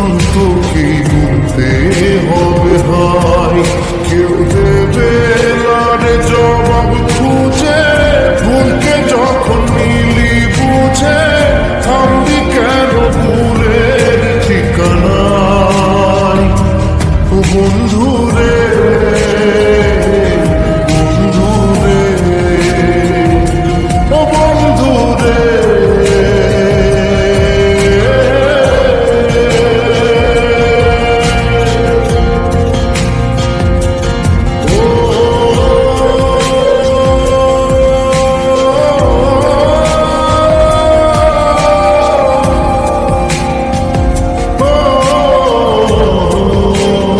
সিদ্ধান্ত কি গুনতে হবে হাই, কেউ দেবে লারে জবাব খুঁজে, ভুলকে যখন নিলি বুঝে, থামবি কেন ভুলের ঠিকানায়? ও বন্ধুরে, বন্ধুরে, ও বন্ধুরে।